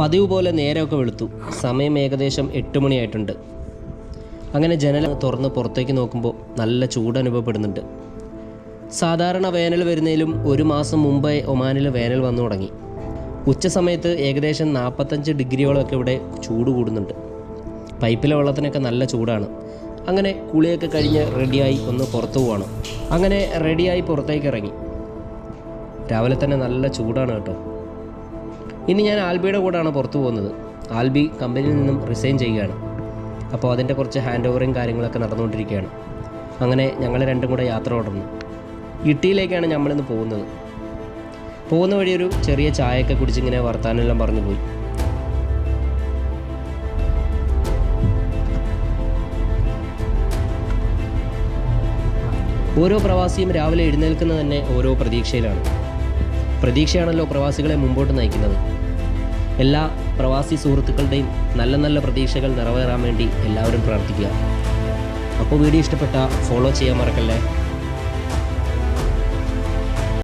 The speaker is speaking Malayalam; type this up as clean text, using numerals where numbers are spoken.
പതിവ് പോലെ നേരമൊക്കെ വെളുത്തു. സമയം ഏകദേശം 8 മണിയായിട്ടുണ്ട്. അങ്ങനെ ജനൽ തുറന്ന് പുറത്തേക്ക് നോക്കുമ്പോൾ നല്ല ചൂട് അനുഭവപ്പെടുന്നുണ്ട്. സാധാരണ വേനൽ വരുന്നതിലും 1 മാസം മുമ്പേ ഒമാനിൽ വേനൽ വന്നു തുടങ്ങി. ഉച്ച സമയത്ത് ഏകദേശം 45 ഡിഗ്രിയോളമൊക്കെ ഇവിടെ ചൂട് കൂടുന്നുണ്ട്. പൈപ്പിലെ വെള്ളത്തിനൊക്കെ നല്ല ചൂടാണ്. അങ്ങനെ കുളിയൊക്കെ കഴിഞ്ഞ് റെഡിയായി ഒന്ന് പുറത്തു പോവാണ്. അങ്ങനെ റെഡിയായി പുറത്തേക്ക് ഇറങ്ങി. രാവിലെ തന്നെ നല്ല ചൂടാണ് കേട്ടോ. ഇനി ഞാൻ ആൽബിയുടെ കൂടെയാണ് പുറത്തു പോകുന്നത്. ആൽബി കമ്പനിയിൽ നിന്നും റിസൈൻ ചെയ്യുകയാണ്. അപ്പോൾ അതിൻ്റെ കുറച്ച് ഹാൻഡ് ഓവറിങ് കാര്യങ്ങളൊക്കെ നടന്നുകൊണ്ടിരിക്കുകയാണ്. അങ്ങനെ ഞങ്ങൾ രണ്ടും കൂടെ യാത്ര തുടർന്നു. ഇട്ടിയിലേക്കാണ് നമ്മളിന്ന് പോകുന്നത്. പോകുന്ന വഴി ഒരു ചെറിയ ചായയൊക്കെ കുടിച്ചിങ്ങനെ വർത്താനെല്ലാം പറഞ്ഞു പോയി. ഓരോ പ്രവാസിയും രാവിലെ എഴുന്നേൽക്കുന്നത് തന്നെ ഓരോ പ്രതീക്ഷയിലാണ്. പ്രതീക്ഷയാണല്ലോ പ്രവാസികളെ മുമ്പോട്ട് നയിക്കുന്നത്. എല്ലാ പ്രവാസി സുഹൃത്തുക്കളുടെയും നല്ല നല്ല പ്രതീക്ഷകൾ നിറവേറാൻ വേണ്ടി എല്ലാവരും പ്രാർത്ഥിക്കുക. അപ്പോൾ വീഡിയോ ഇഷ്ടപ്പെട്ടാൽ ഫോളോ ചെയ്യാൻ മറക്കല്ലേ.